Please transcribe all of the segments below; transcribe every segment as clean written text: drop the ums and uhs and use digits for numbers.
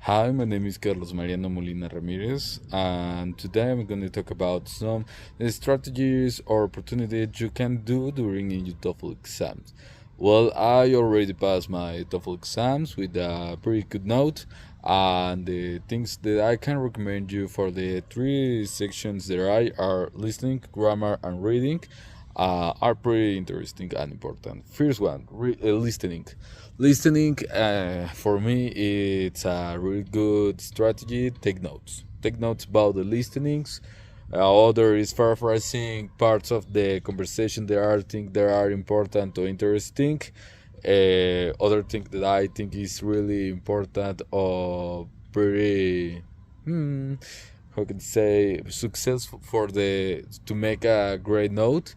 Hi, my name is Carlos Mariano Molina Ramirez, and today I'm going to talk about some strategies or opportunities you can do during your TOEFL exams. Well, I already passed my TOEFL exams with a pretty good note, and the things that I can recommend you for the three sections that I are listening, grammar, and reading are pretty interesting and important. First one, listening. Listening, for me, it's a really good strategy. Take notes. Take notes about the listenings. Other is paraphrasing parts of the conversation that I think that are important or interesting. Other thing that I think is really important or pretty, how can I say, successful for the to make a great note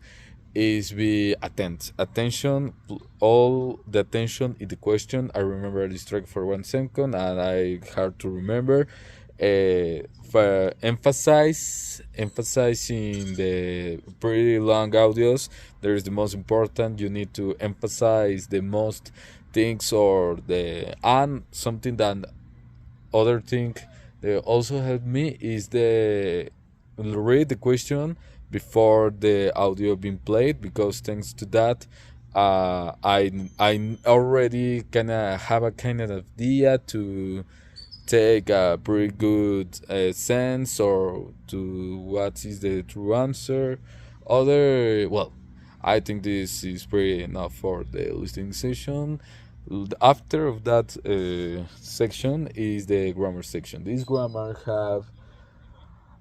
is be attention, all the attention in the question. I remember this track for 1 second and I hard to remember. For emphasizing the pretty long audios, there is the most important. You need to emphasize the most things or the and something that other thing that also helped me is the read the question before the audio being played, because thanks to that I already kind of have a kind of idea to take a pretty good sense or to what is the true answer. Other, well, I think this is pretty enough for the listening session. After of that section is the grammar section. This grammar have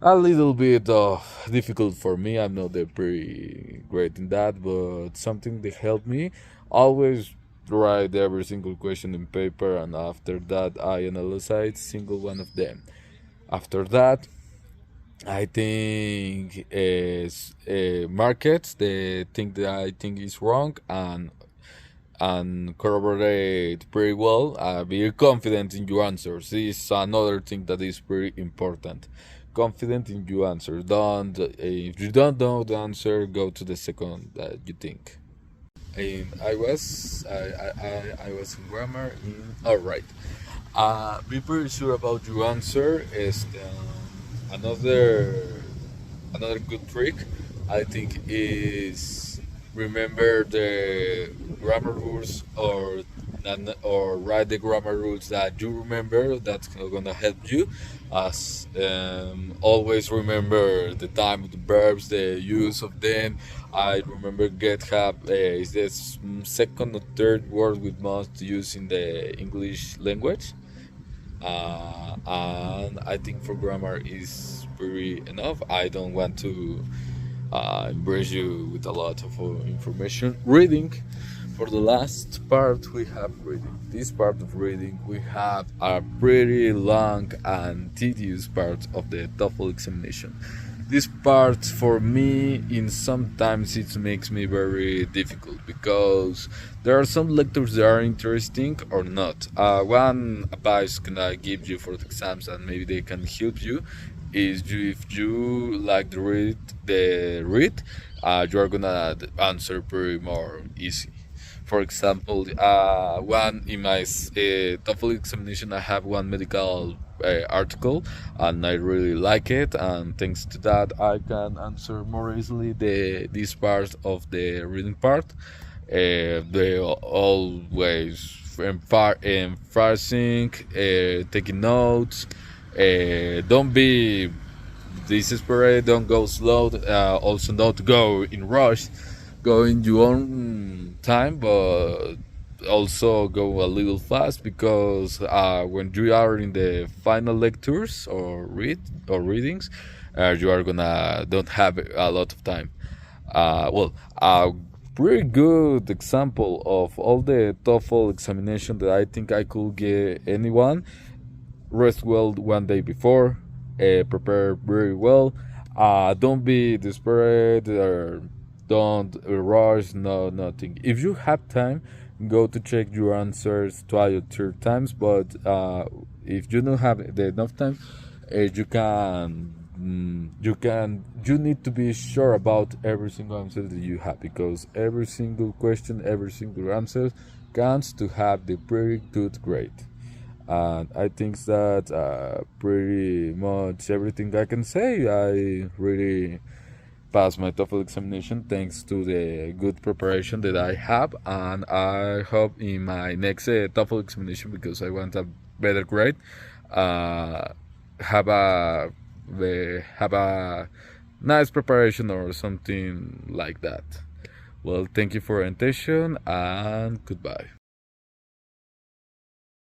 a little bit of difficult for me. I'm not pretty great in that, but something that helped me always write every single question in paper, and after that I analyze single one of them. After that, I think is markets the thing that I think is wrong and corroborate pretty well. Be confident in your answers. This is another thing that is pretty important. Confident in your answer. Don't if you don't know the answer, go to the second that you think. I was in grammar. All right. Be pretty sure about your answer is another another good trick. I think is remember the grammar rules or write the grammar rules that you remember. That's gonna help you. As always, remember the time of the verbs, the use of them. I remember get have is the second or third word we must use in the English language. And I think for grammar is pretty enough. I don't want to embrace you with a lot of information. Reading, for the last part, we have reading. This part of reading, we have a pretty long and tedious part of the TOEFL examination. This part for me, in sometimes it makes me very difficult because there are some lectures that are interesting or not. One advice can I give you for the exams and maybe they can help you is if you like the read, you are gonna answer pretty more easy. For example, one in my TOEFL examination, I have one medical article, and I really like it. And thanks to that, I can answer more easily the this part of the reading part. They always emphasizing, taking notes. Don't be desperate. Don't go slow. Also, not go in rush. Go in your own time, but also go a little fast because when you are in the final lectures or readings, you are gonna don't have a lot of time. Well, a pretty good example of all the TOEFL examination that I think I could get anyone. Rest well 1 day before. Prepare very well. Don't be desperate or don't rush. No, nothing. If you have time, go to check your answers twice or three times. But if you don't have enough time, you need to be sure about every single answer that you have, because every single question, every single answer counts to have the pretty good grade. And I think that pretty much everything I can say. I really passed my TOEFL examination thanks to the good preparation that I have, and I hope in my next TOEFL examination, because I want a better grade, uh, have a have a nice preparation or something like that. Well, thank you for your attention and goodbye.